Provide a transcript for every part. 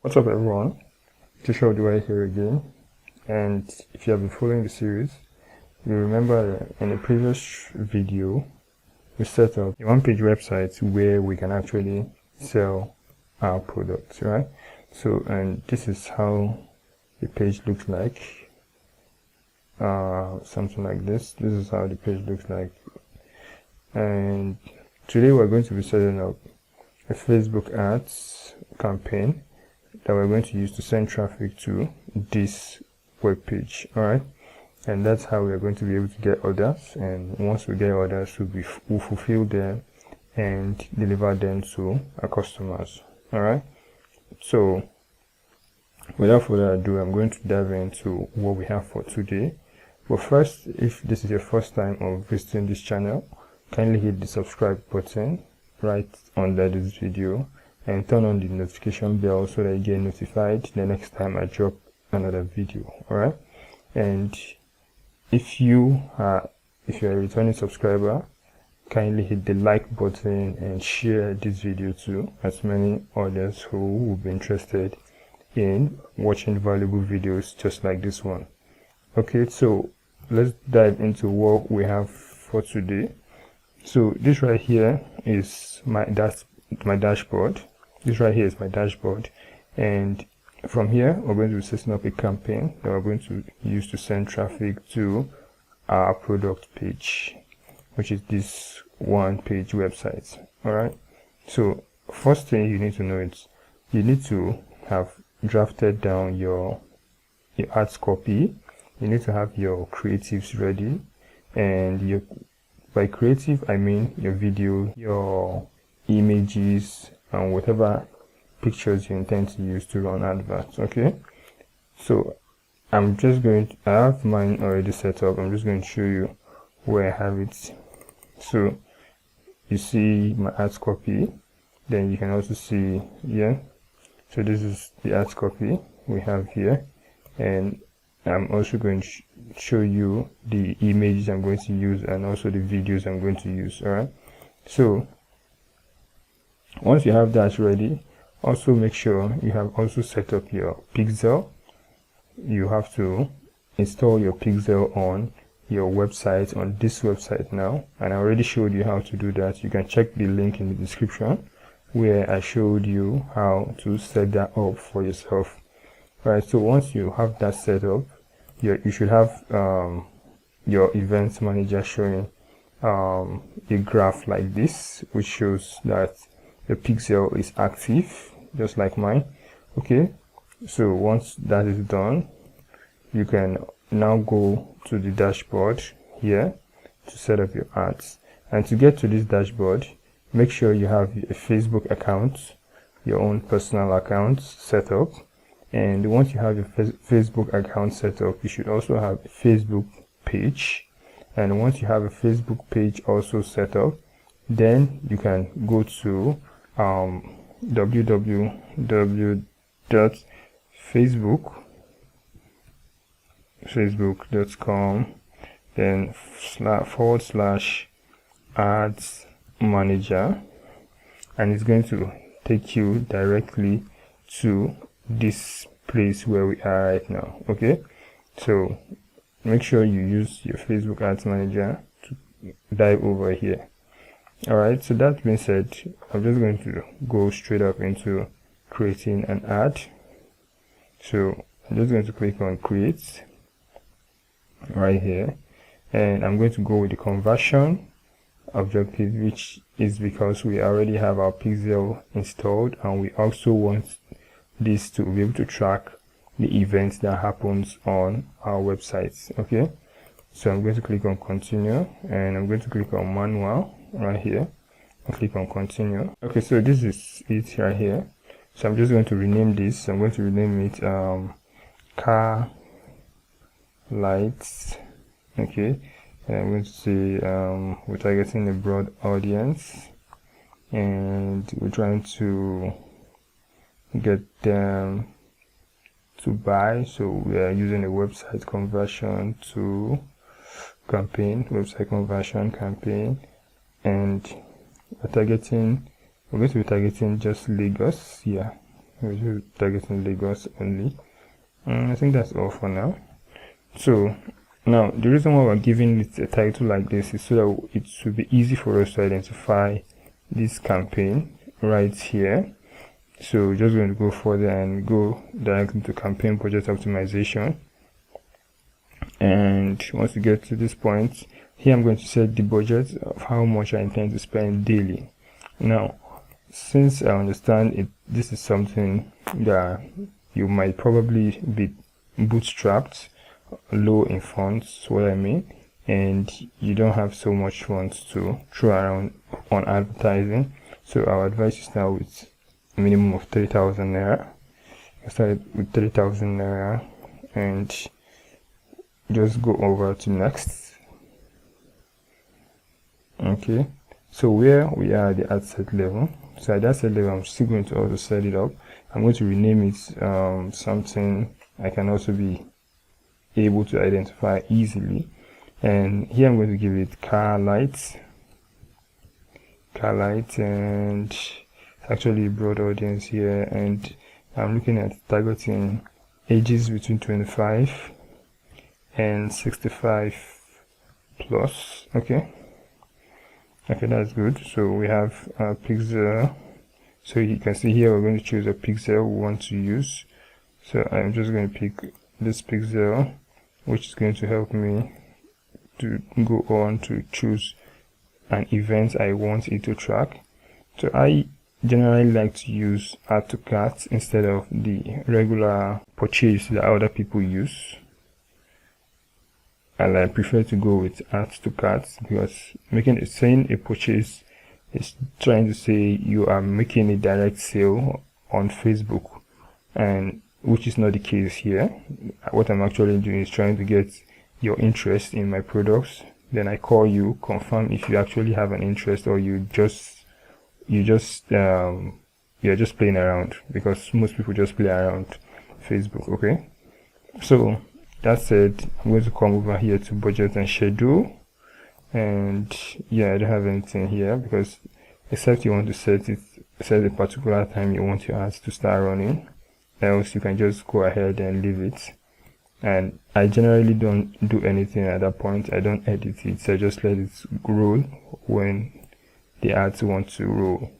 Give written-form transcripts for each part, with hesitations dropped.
What's up everyone, Tisha Duai here again, and if you have been following the series, you remember that in a previous video we set up a one-page website where we can actually sell our products, right? So, and this is how the page looks like, something like this. This is how the page looks like, and today we're going to be setting up a Facebook ads campaign that we're going to use to send traffic to this web page. All right, and that's how we're going to be able to get orders, and once we get orders, we'll fulfill them and deliver them to our customers. All right, so without further ado, I'm going to dive into what we have for today. But first, if this is your first time of visiting this channel, kindly hit the subscribe button right under this video and turn on the notification bell so that you get notified the next time I drop another video. All right, and if you are a returning subscriber, kindly hit the like button and share this video to as many others who will be interested in watching valuable videos just like this one. Okay, so let's dive into what we have for today. So this right here is my dashboard. This right here is my dashboard, and from here we're going to be setting up a campaign that we're going to use to send traffic to our product page, which is this one-page website. All right, so first thing you need to know is you need to have drafted down your ads copy. You need to have your creatives ready, and by creative I mean your video, your images, and whatever pictures you intend to use to run adverts. Okay, so I have mine already set up. I'm just going to show you where I have it. So you see my ads copy, then you can also see here. So this is the ads copy we have here, and I'm also going to show you the images I'm going to use and also the videos I'm going to use. All right, so once you have that ready, also make sure you have also set up your pixel. You have to install your pixel on your website, on this website now, and I already showed you how to do that. You can check the link in the description where I showed you how to set that up for yourself. Right, so once you have that set up, you should have your events manager showing a graph like this, which shows that the pixel is active, just like mine. Okay, so once that is done, you can now go to the dashboard here to set up your ads. And to get to this dashboard, make sure you have a Facebook account, your own personal account set up. And once you have your Facebook account set up, you should also have a Facebook page. And once you have a Facebook page also set up, then you can go to facebook.com, then /ads manager, and it's going to take you directly to this place where we are right now. Okay, so make sure you use your Facebook ads manager to dive over here. All right, so that being said, I'm just going to go straight up into creating an ad. So I'm just going to click on create right here, and I'm going to go with the conversion objective, which is because we already have our pixel installed, and we also want this to be able to track the events that happens on our websites. Okay, so I'm going to click on continue, and I'm going to click on manual right here and click on continue. Okay, so this is it right here. So I'm just going to rename this. I'm going to rename it car lights. Okay, and I'm going to say we're targeting a broad audience, and we're trying to get them to buy. So we are using a website conversion to campaign, website conversion campaign, and we're going to be targeting just Lagos. Yeah, We're just targeting Lagos only. I think that's all for now. So now the reason why we're giving it a title like this is so that it should be easy for us to identify this campaign right here. So we're just going to go further and go directly to campaign budget optimization. And once we get to this point, here I'm going to set the budget of how much I intend to spend daily. Now, since I understand it, this is something that you might probably be bootstrapped, low in funds, what I mean, and you don't have so much funds to throw around on advertising. So our advice is now with a minimum of 3,000 naira. I started with 3,000 naira and just go over to next. Okay, so where we are at the ad set level. So at that set level, I'm still going to also set it up. I'm going to rename it something I can also be able to identify easily. And here I'm going to give it car lights, and it's actually a broad audience here. And I'm looking at targeting ages between 25 and 65 plus. Okay, that's good. So we have a pixel. So you can see here we're going to choose a pixel we want to use. So I'm just going to pick this pixel, which is going to help me to go on to choose an event I want it to track. So I generally like to use add to cart instead of the regular purchase that other people use. And I prefer to go with add to cart because saying a purchase is trying to say you are making a direct sale on Facebook, and which is not the case here. What I'm actually doing is trying to get your interest in my products. Then I call you, confirm if you actually have an interest or you're just playing around, because most people just play around Facebook. Okay, so that said, I'm going to come over here to budget and schedule, and yeah, I don't have anything here because except you want to set a particular time you want your ads to start running, else you can just go ahead and leave it. And I generally don't do anything at that point. I don't edit it, so I just let it roll when the ads want to roll.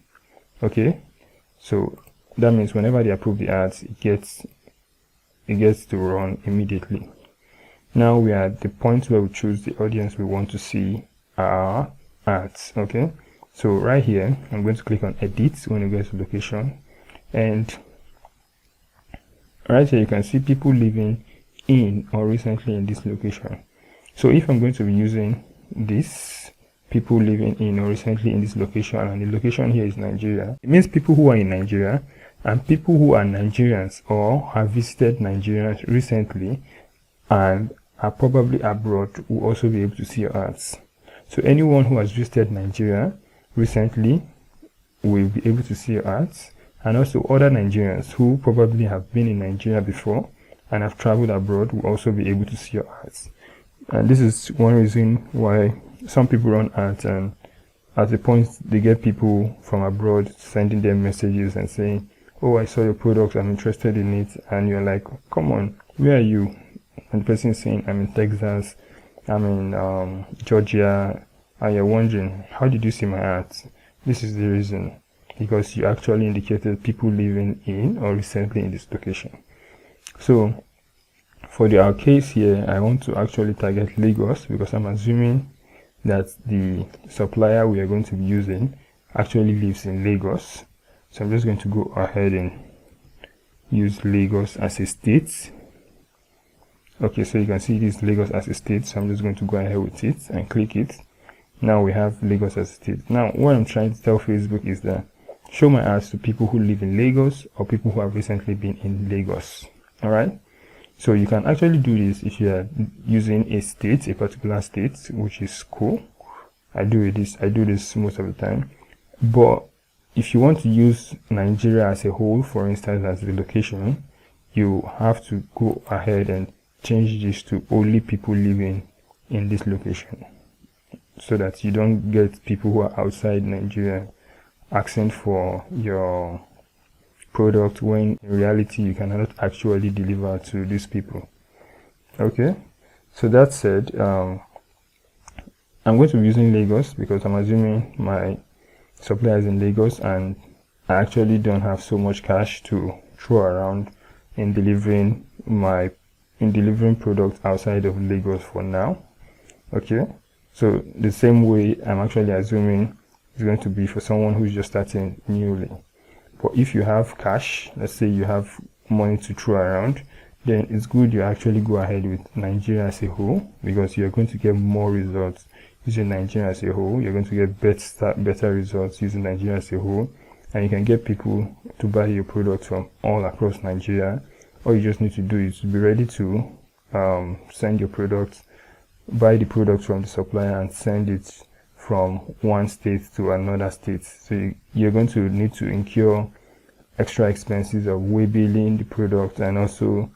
Okay, so that means whenever they approve the ads, it gets to run immediately. Now we are at the point where we choose the audience we want to see our ads. Okay, so right here I'm going to click on edit when we get to location, and right here you can see people living in or recently in this location. So if I'm going to be using this people living in or recently in this location, and the location here is Nigeria, it means people who are in Nigeria and people who are Nigerians or have visited Nigeria recently and are probably abroad will also be able to see your ads. So anyone who has visited Nigeria recently will be able to see your ads, and also other Nigerians who probably have been in Nigeria before and have traveled abroad will also be able to see your ads. And this is one reason why some people run ads, and at the point they get people from abroad sending them messages and saying, oh, I saw your product, I'm interested in it, and you're like, come on, where are you? And the person is saying, I'm in Texas, I'm in Georgia, and you're wondering, how did you see my ads? This is the reason, because you actually indicated people living in or recently in this location. So for our case here, I want to actually target Lagos because I'm assuming that the supplier we are going to be using actually lives in Lagos. So I'm just going to go ahead and use Lagos as a state. Okay, so you can see this Lagos as a state, so I'm just going to go ahead with it and click it. Now we have Lagos as a state. Now what I'm trying to tell Facebook is that show my ads to people who live in Lagos or people who have recently been in Lagos. Alright, so you can actually do this if you are using a particular state, which is cool. I do this most of the time. But if you want to use Nigeria as a whole, for instance, as the location, you have to go ahead and change this to only people living in this location, so that you don't get people who are outside Nigeria asking for your product when in reality you cannot actually deliver to these people. Okay, so that said, I'm going to be using Lagos because I'm assuming my supplier is in Lagos and I actually don't have so much cash to throw around in delivering products outside of Lagos for now. Okay, so the same way I'm actually assuming it's going to be for someone who's just starting newly. But if you have cash, let's say you have money to throw around, then it's good you actually go ahead with Nigeria as a whole, because you're going to get more results using Nigeria as a whole. You're going to get better results using Nigeria as a whole, and you can get people to buy your product from all across Nigeria. All you just need to do is be ready to send your product, buy the product from the supplier and send it from one state to another state. So you're going to need to incur extra expenses of waybilling the product and also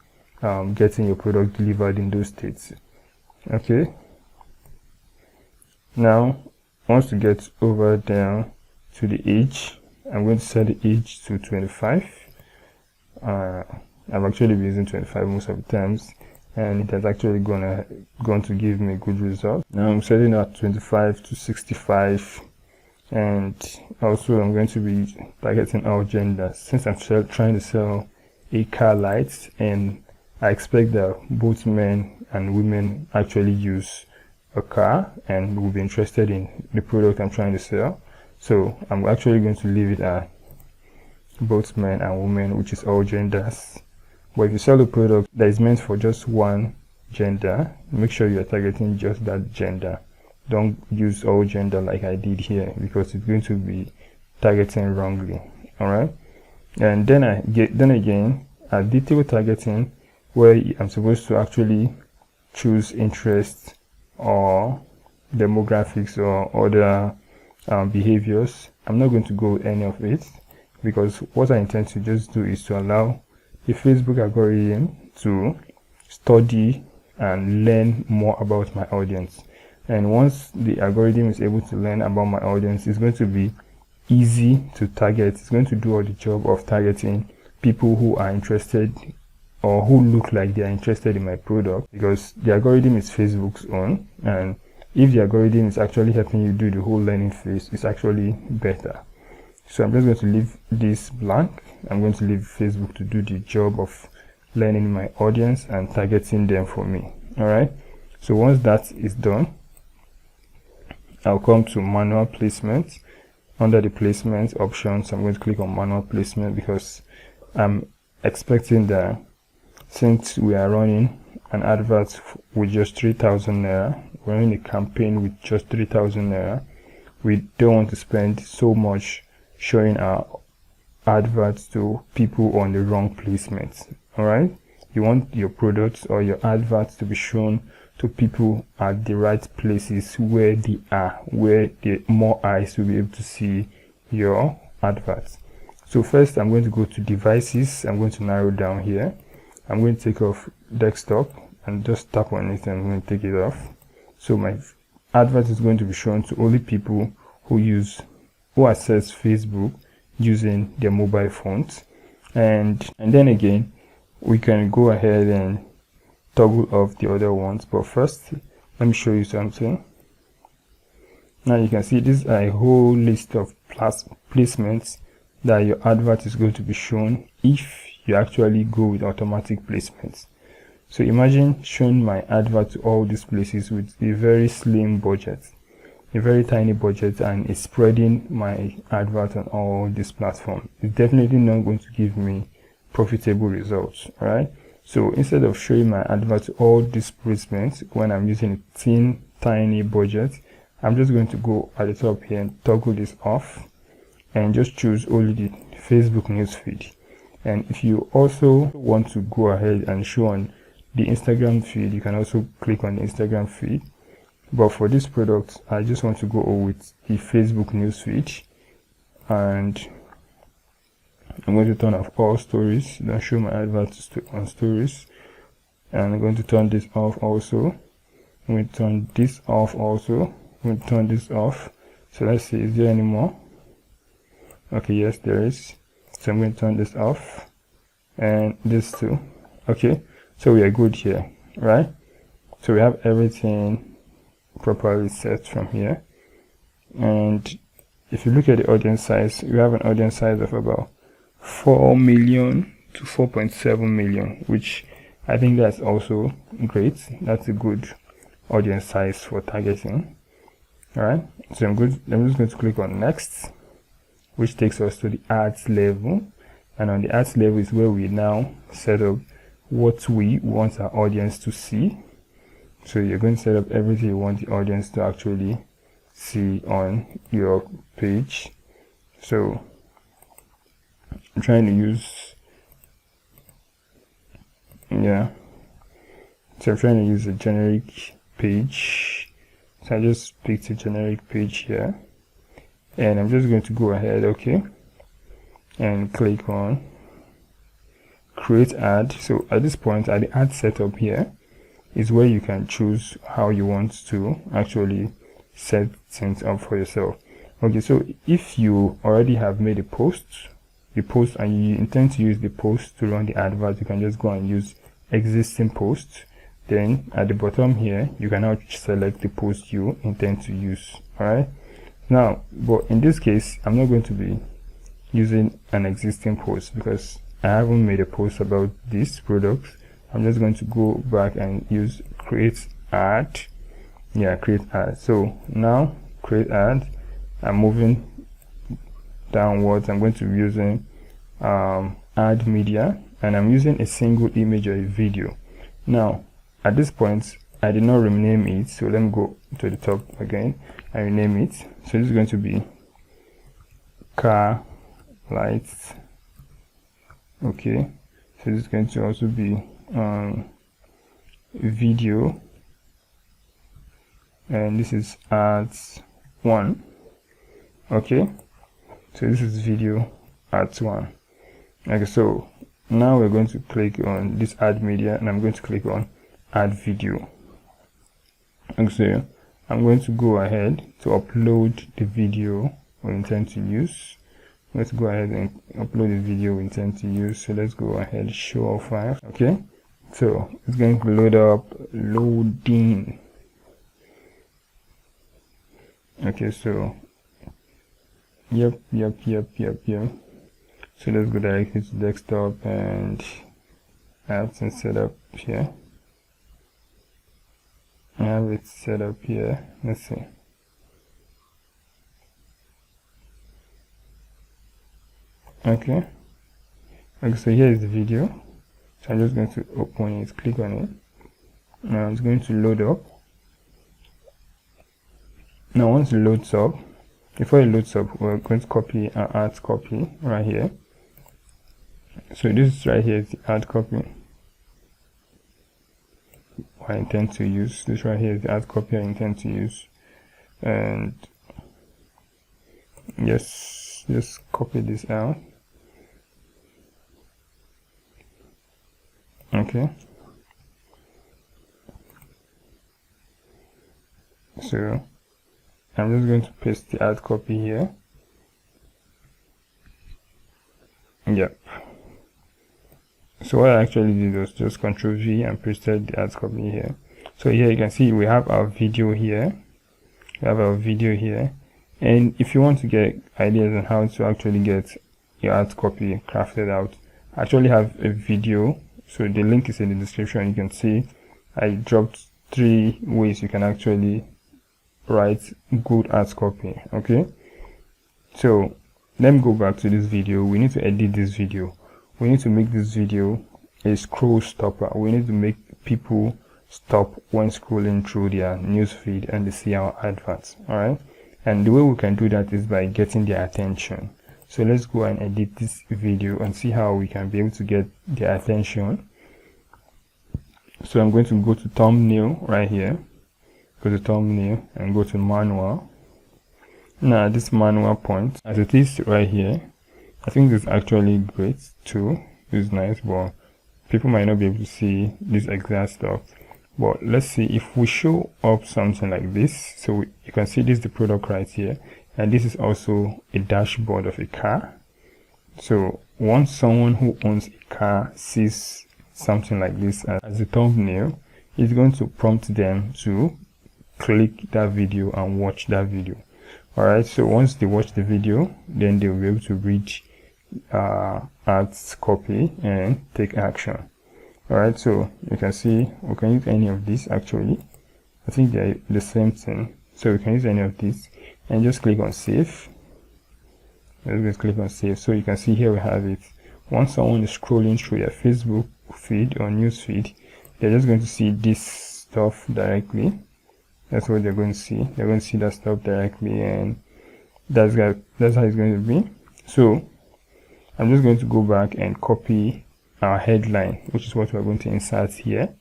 getting your product delivered in those states. Okay, now once you get over down to the age, I'm going to set the age to 25. I've actually been using 25 most of the times, and it has actually gone to give me good results. Now I'm setting at 25 to 65, and also I'm going to be targeting all genders, since I'm trying to sell a car light, and I expect that both men and women actually use a car and will be interested in the product I'm trying to sell. So I'm actually going to leave it at both men and women, which is all genders. But if you sell a product that is meant for just one gender, make sure you are targeting just that gender. Don't use all gender like I did here, because it's going to be targeting wrongly. Alright, and then again, at detail targeting, where I'm supposed to actually choose interests or demographics or other behaviors, I'm not going to go with any of it, because what I intend to just do is to allow the Facebook algorithm to study and learn more about my audience. And once the algorithm is able to learn about my audience, it's going to be easy to target. It's going to do all the job of targeting people who are interested or who look like they are interested in my product, because the algorithm is Facebook's own, and if the algorithm is actually helping you do the whole learning phase, it's actually better. So I'm just going to leave this blank. I'm going to leave Facebook to do the job of learning my audience and targeting them for me. Alright, so once that is done, I'll come to manual placement. Under the placement options, I'm going to click on manual placement, because I'm expecting that since we are running an advert with just 3,000 naira, we're running a campaign with just 3,000 naira, we don't want to spend so much showing our adverts to people on the wrong placements. Alright, you want your products or your adverts to be shown to people at the right places where they are, where the more eyes will be able to see your adverts. So first I'm going to go to devices. I'm going to narrow down here. I'm going to take off desktop and just tap on it, and I'm going to take it off. So my advert is going to be shown to only people who access Facebook using their mobile phones. And then again, we can go ahead and toggle off the other ones. But first, let me show you something. Now you can see this is a whole list of placements that your advert is going to be shown if you actually go with automatic placements. So imagine showing my advert to all these places with a very slim budget, a very tiny budget, and it's spreading my advert on all these platforms. It's definitely not going to give me profitable results. Alright, so instead of showing my advert to all these placements when I'm using a tiny budget, I'm just going to go at the top here and toggle this off and just choose only the Facebook newsfeed. And if you also want to go ahead and show on the Instagram feed, you can also click on the Instagram feed. But for this product, I just want to go with the Facebook newsfeed, and I'm going to turn off all stories. Don't show my adverts on stories. And I'm going to turn this off also. I'm going to turn this off also. I'm going to turn this off. So let's see, is there any more? Okay, yes, there is. So I'm going to turn this off, and this too. Okay, so we are good here, right? So we have everything properly set from here. And if you look at the audience size, we have an audience size of about 4 million to 4.7 million, which I think that's also great. That's a good audience size for targeting. All right, so I'm just going to click on next, which takes us to the ads level. And on the ads level is where we now set up what we want our audience to see. So you're going to set up everything you want the audience to actually see on your page. So I'm trying to use, so I'm trying to use a generic page. So I just picked a generic page here, and I'm just going to go ahead, okay, and click on create ad. So at this point, at the ad setup here is where you can choose how you want to actually set things up for yourself. Okay, so if you already have made a post, and you intend to use the post to run the advert, you can just go and use existing posts. Then at the bottom here, you can now select the post you intend to use. All right, now, but in this case, I'm not going to be using an existing post because I haven't made a post about this product. I'm just going to go back and use create ad. Create ad. So now create ad, I'm moving downwards. I'm going to be using add media, and I'm using a single image or a video. Now at this point, I did not rename it, so let me go to the top again and rename it. So this is going to be car lights. Okay, so this is going to also be video, and this is ads 1. Okay, so this is video ads 1. Okay, so now we're going to click on this add media, and I'm going to click on add video. Okay, so I'm going to go ahead to upload the video we intend to use. Let's go ahead and upload the video we intend to use. So let's go ahead, show all files. Okay, so it's going to load up, loading. Okay, so yep. So let's go directly to desktop and apps and setup here. I have it set up here. Let's see. Okay, so here is the video. So I'm just going to open it, click on it. Now it's going to load up. Now once it loads up, before it loads up, we're going to copy our ad copy right here. So this right here is the ad copy I intend to use. This right here is the ad copy I intend to use. And yes, just copy this out. Okay, so I'm just going to paste the ad copy here. Yep. So what I actually did was just Ctrl V and pasted the ad copy here. So here you can see we have our video here. And if you want to get ideas on how to actually get your ad copy crafted out, I actually have a video. So the link is in the description. You can see I dropped 3 ways you can actually write good ad copy. Okay, so let me go back to this video. We need to edit this video. We need to make this video a scroll stopper. We need to make people stop when scrolling through their news feed and they see our adverts. All right, and the way we can do that is by getting their attention. So let's go and edit this video and see how we can be able to get their attention. So I'm going to go to thumbnail right here, go to thumbnail and go to manual. Now this manual point, as it is right here, I think this is actually great too. It's nice, but people might not be able to see this exact stuff. But let's see if we show up something like this. So you can see this is the product right here, and this is also a dashboard of a car. So once someone who owns a car sees something like this as a thumbnail, it's going to prompt them to click that video and watch that video. Alright, so once they watch the video, then they'll be able to read ads copy and take action. Alright, so you can see we can use any of these. Actually, I think they're the same thing, so we can use any of these and just click on save. Let's click on save. So you can see here we have it. Once someone is scrolling through your Facebook feed or news feed, they're just going to see this stuff directly. That's what they're going to see. They're going to see that stuff directly, and that's how it's going to be. So I'm just going to go back and copy our headline, which is what we're going to insert here.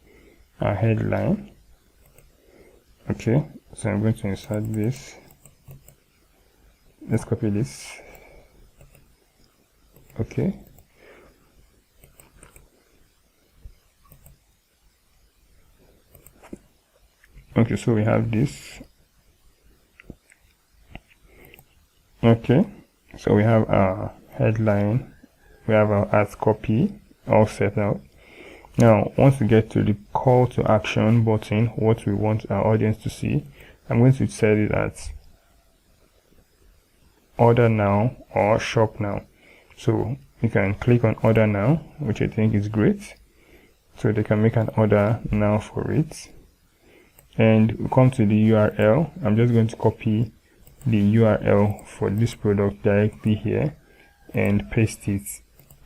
Our headline. Okay, so I'm going to insert this. Let's copy this. Okay. Okay, so we have this. Okay, so we have our headline, we have our ads copy all set out. Now, once we get to the call to action button, what we want our audience to see, I'm going to set it as order now or shop now. So you can click on order now, which I think is great. So they can make an order now for it. And we come to the URL. I'm just going to copy the URL for this product directly here and paste it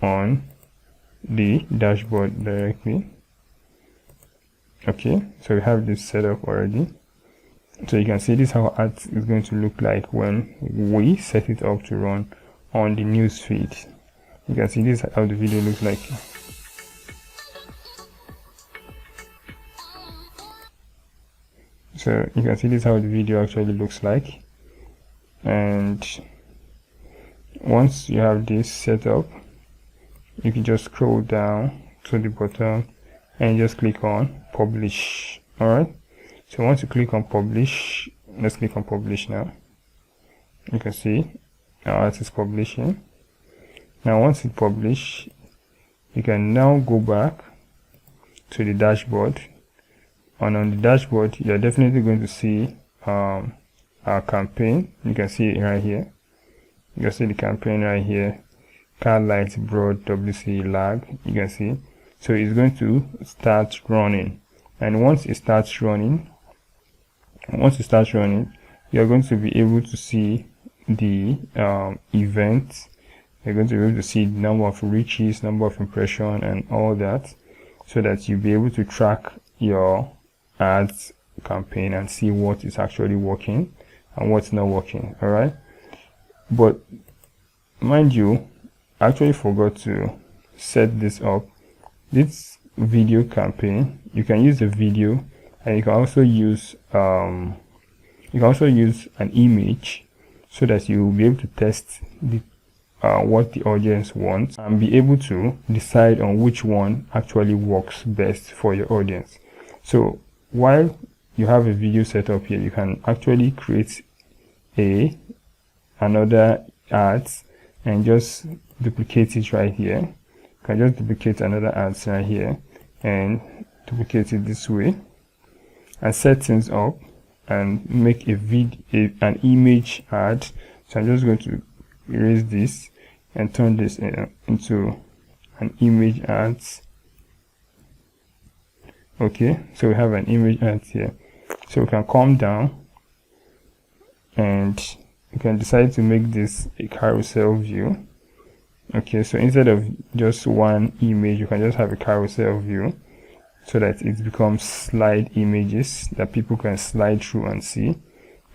on the dashboard directly. Okay, so we have this set up already. So you can see this is how ads is going to look like when we set it up to run on the news feed. You can see this is how the video looks like. So you can see this is how the video actually looks like. And once you have this set up, you can just scroll down to the bottom and just click on publish. Alright, so once you click on publish, let's click on publish now. You can see our art is publishing. Now once it publish, you can now go back to the dashboard, and on the dashboard you're definitely going to see our campaign. You can see it right here. You can see the campaign right here. Car lights broad WC lag. You can see. So it's going to start running, and once it starts running, you're going to be able to see the events. You're going to be able to see the number of reaches, number of impressions, and all that, so that you'll be able to track your ads campaign and see what is actually working and what's not working. All right, but mind you, I actually forgot to set this up. This video campaign, you can use the video, and you can also use an image, so that you will be able to test the what the audience wants and be able to decide on which one actually works best for your audience. So while you have a video set up here, you can actually create another ads and just duplicate it right here. You can just duplicate another ads right here and duplicate it this way and set things up and make an image ad. So I'm just going to erase this and turn this into an image ads. Okay, so we have an image ads here. So we can come down and you can decide to make this a carousel view. Okay, so instead of just one image, you can just have a carousel view, so that it becomes slide images that people can slide through and see.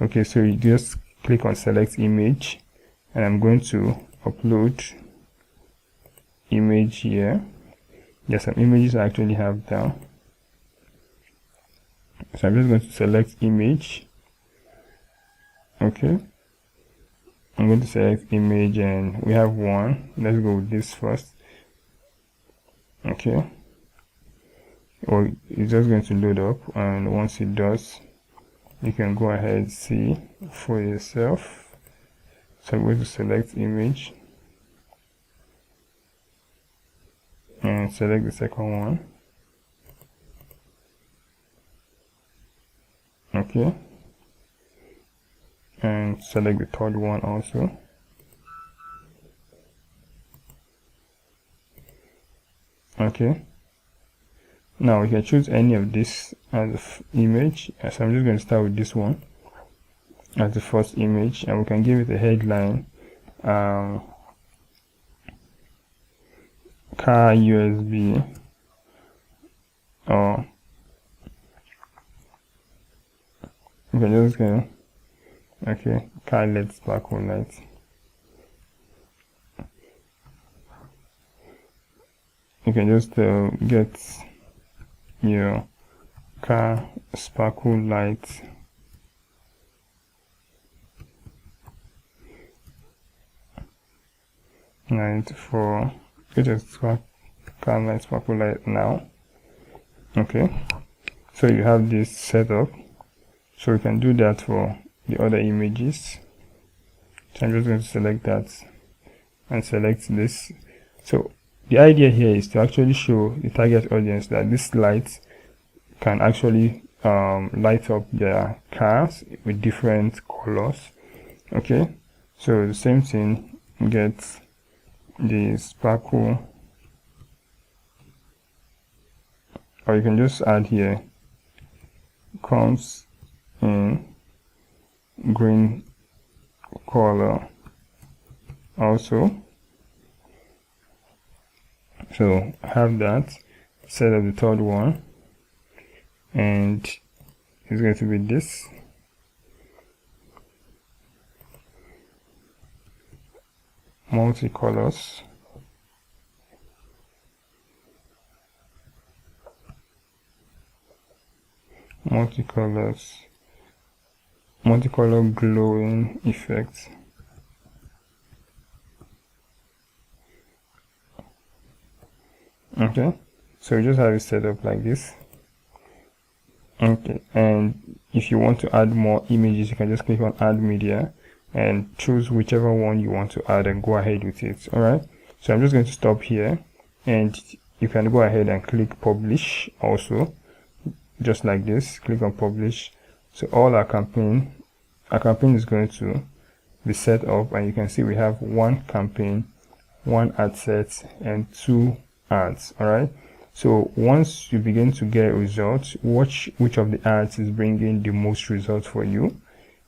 Okay, so you just click on select image, and I'm going to upload image here. There's some images I actually have down. So I'm just going to select image. Okay, I'm going to select image, and we have one. Let's go with this first. Okay, well, it's just going to load up, and once it does, you can go ahead and see for yourself. So I'm going to select image. and select the second one. Okay, and select the third one also. Okay, now we can choose any of this as the image. So I'm just going to start with this one as the first image, and we can give it a headline, car USB, or we can just go, okay, car LED sparkle light. You can just get your car sparkle light for get a car light sparkle light now. Okay, so you have this set up, so we can do that for the other images. So I'm just going to select that and select this. So the idea here is to actually show the target audience that this light can actually light up their cars with different colors. Okay, so the same thing, get the sparkle, or you can just add here, comes in green color also. So have that, set up the third one, and it's going to be this. Multicolors. Multicolor glowing effect. Okay, so you just have it set up like this. Okay, and if you want to add more images, you can just click on add media and choose whichever one you want to add and go ahead with it. All right, so I'm just going to stop here, and you can go ahead and click publish also, just like this. Click on publish. So all our campaign is going to be set up, and you can see we have one campaign, one ad set, and two ads. All right, so once you begin to get results, watch which of the ads is bringing the most results for you,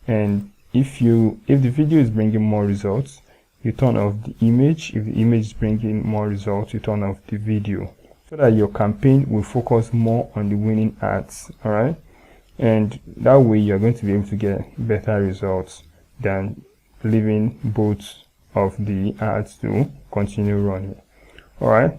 and if the video is bringing more results, you turn off the image. If the image is bringing more results, you turn off the video, so that your campaign will focus more on the winning ads. All right, and that way you're going to be able to get better results than leaving both of the ads to continue running. All right,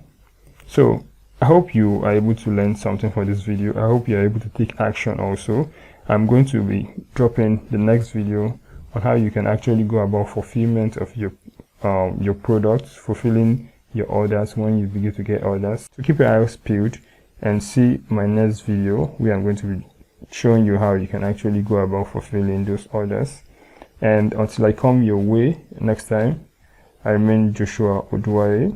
so I hope you are able to learn something for this video. I hope you are able to take action also. I'm going to be dropping the next video on how you can actually go about fulfillment of your products, fulfilling your orders when you begin to get orders. So keep your eyes peeled and see my next video where I'm going to be showing you how you can actually go about fulfilling those orders. And until I come your way next time, I remain Joshua Oduwaye.